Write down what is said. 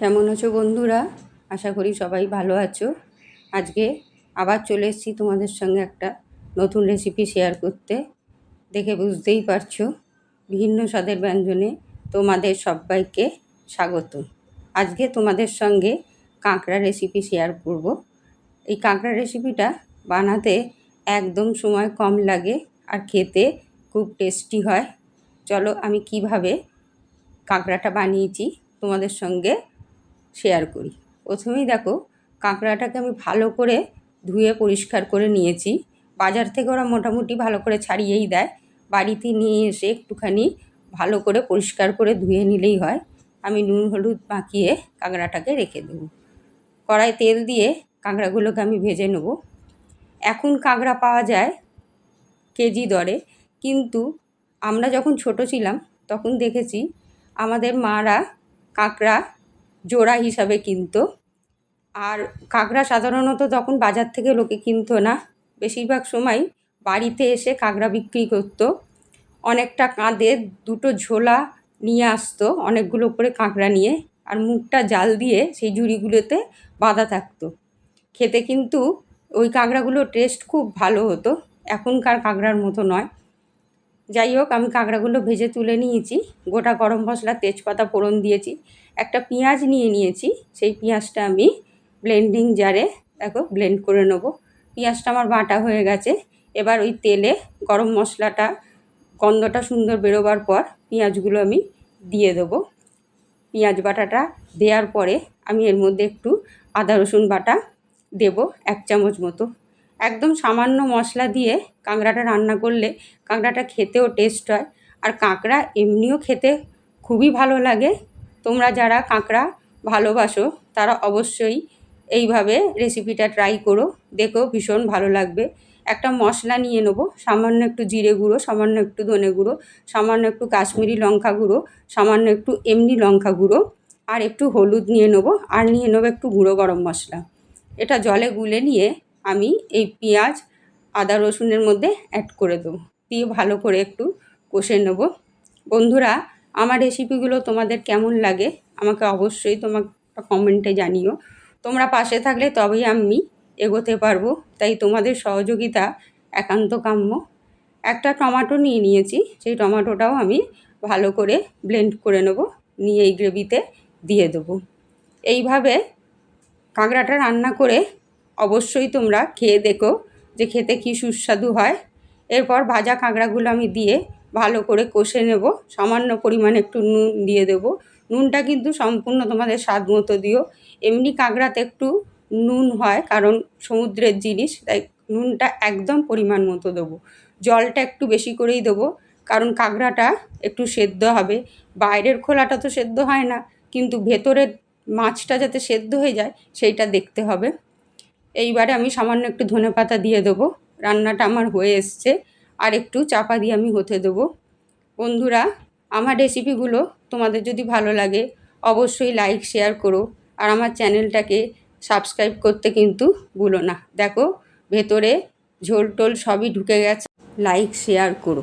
কেমন আছো বন্ধুরা? আশা করি সবাই ভালো আছো। আজকে আবার চলে এসেছি তোমাদের সঙ্গে একটা নতুন রেসিপি শেয়ার করতে। দেখে বুঝতেই পারছো, ভিন্ন স্বাদের ব্যঞ্জনে তোমাদের সবাইকে স্বাগত। আজকে তোমাদের সঙ্গে কাঁকড়া রেসিপি শেয়ার করব। এই কাঁকড়া রেসিপিটা বানাতে একদম সময় কম লাগে আর খেতে খুব টেস্টি হয়। চলো আমি কিভাবে কাঁকড়াটা বানিয়েছি তোমাদের সঙ্গে শেয়ার করি। প্রথমেই দেখো, কাঁকড়াটাকে আমি ভালো করে ধুয়ে পরিষ্কার করে নিয়েছি। বাজার থেকে ওরা মোটামুটি ভালো করে ছাড়িয়েই দেয়। বাড়িতে নিয়ে এসে একটুখানি ভালো করে পরিষ্কার করে ধুয়ে নিলেই হয়। আমি নুন হলুদ মাখিয়ে কাঁকড়াটাকে রেখে দেবো। কড়াই তেল দিয়ে কাঁকড়াগুলোকে আমি ভেজে নেব। এখন কাঁকড়া পাওয়া যায় কেজি দরে, কিন্তু আমরা যখন ছোট ছিলাম তখন দেখেছি আমাদের মারা কাঁকড়া জোড়া হিসাবে কিনতো। আর কাঁকড়া সাধারণত তখন বাজার থেকে লোকে কিনতো না, বেশিরভাগ সময় বাড়িতে এসে কাঁকড়া বিক্রি করতো। অনেকটা কাঁধে দুটো ঝোলা নিয়ে আসতো, অনেকগুলো করে কাঁকড়া নিয়ে, আর মুখটা জাল দিয়ে সেই ঝুড়িগুলোতে বাঁধা থাকতো। খেতে কিন্তু ওই কাঁকড়াগুলোর টেস্ট খুব ভালো হতো, এখনকার কাঁকড়ার মতো নয়। যাই হোক, আমি কাঁকড়াগুলো ভেজে তুলে নিয়েছি। গোটা গরম মশলা তেজপাতা ফোড়ন দিয়েছি। একটা পেঁয়াজ নিয়ে নিয়েছি, সেই পেঁয়াজটা আমি ব্লেন্ডিং জারে দেখো ব্লেন্ড করে নেব। পেঁয়াজটা আমার বাটা হয়ে গেছে। এবার ওই তেলে গরম মশলাটা গন্ধটা সুন্দর বেরোবার পর পেঁয়াজগুলো আমি দিয়ে দেবো। পেঁয়াজ বাটাটা দেওয়ার পরে আমি এর মধ্যে একটু আদা রসুন বাটা দেব, 1 চামচ মতো। একদম সামান্য মশলা দিয়ে কাঁকড়াটা রান্না করলে কাঁকড়াটা খেতেও টেস্ট হয়, আর কাঁকড়া এমনিও খেতে খুবই ভালো লাগে। তোমরা যারা কাঁকড়া ভালোবাসো তারা অবশ্যই এইভাবে রেসিপিটা ট্রাই করো, দেখো ভীষণ ভালো লাগবে। একটা মশলা নিয়ে নেবো, সামান্য একটু জিরে গুঁড়ো, সামান্য একটু ধনে গুঁড়ো, সামান্য একটু কাশ্মীরি লঙ্কা গুঁড়ো, সামান্য একটু এমনি লঙ্কা গুঁড়ো, আর একটু হলুদ নিয়ে নেবো, আর নিয়ে নেবো একটু গুঁড়ো গরম মশলা। এটা জলে গুলে নিয়ে আমি এই পেঁয়াজ আদা রসুনের মধ্যে অ্যাড করে দেবো, দিয়ে ভালো করে একটু কষে নেব। বন্ধুরা, আমার রেসিপিগুলো তোমাদের কেমন লাগে আমাকে অবশ্যই তোমার কমেন্টে জানিও। তোমরা পাশে থাকলে তবেই আমি এগোতে পারবো, তাই তোমাদের সহযোগিতা একান্ত কাম্য। একটা টমেটো নিয়ে নিয়েছি, সেই টমেটোটাও আমি ভালো করে ব্লেন্ড করে নেব, নিয়ে এই গ্রেভিতে দিয়ে দেবো। এইভাবে কাঁকড়াটা রান্না করে অবশ্যই তোমরা খেয়ে দেখো যে খেতে কী সুস্বাদু হয়। এরপর ভাজা কাঁকড়াগুলো আমি দিয়ে ভালো করে কষে নেব। সামান্য পরিমাণে একটু নুন দিয়ে দেব। নুনটা কিন্তু সম্পূর্ণ তোমাদের স্বাদ মতো দিও। এমনি কাঁকড়াতে একটু নুন হয়, কারণ সমুদ্রের জিনিস, তাই নুনটা একদম পরিমাণ মতো দেবো। জলটা একটু বেশি করেই দেবো, কারণ কাঁকড়াটা একটু সেদ্ধ হবে। বাইরের খোলাটা তো সেদ্ধ হয় না, কিন্তু ভেতরের মাছটা যাতে সেদ্ধ হয়ে যায় সেইটা দেখতে হবে। এইবারে আমি সামান্য একটু ধনেপাতা দিয়ে দেবো। রান্নাটা আমার হয়ে এসছে, আর একটু চাপা দিয়ে আমি হতে দেবো। বন্ধুরা, আমার রেসিপিগুলো তোমাদের যদি ভালো লাগে অবশ্যই লাইক শেয়ার করো, আর আমার চ্যানেলটাকে সাবস্ক্রাইব করতে কিন্তু ভুলো না। দেখো ভেতরে ঝোল টোল সবই ঢুকে গেছে। লাইক শেয়ার করো।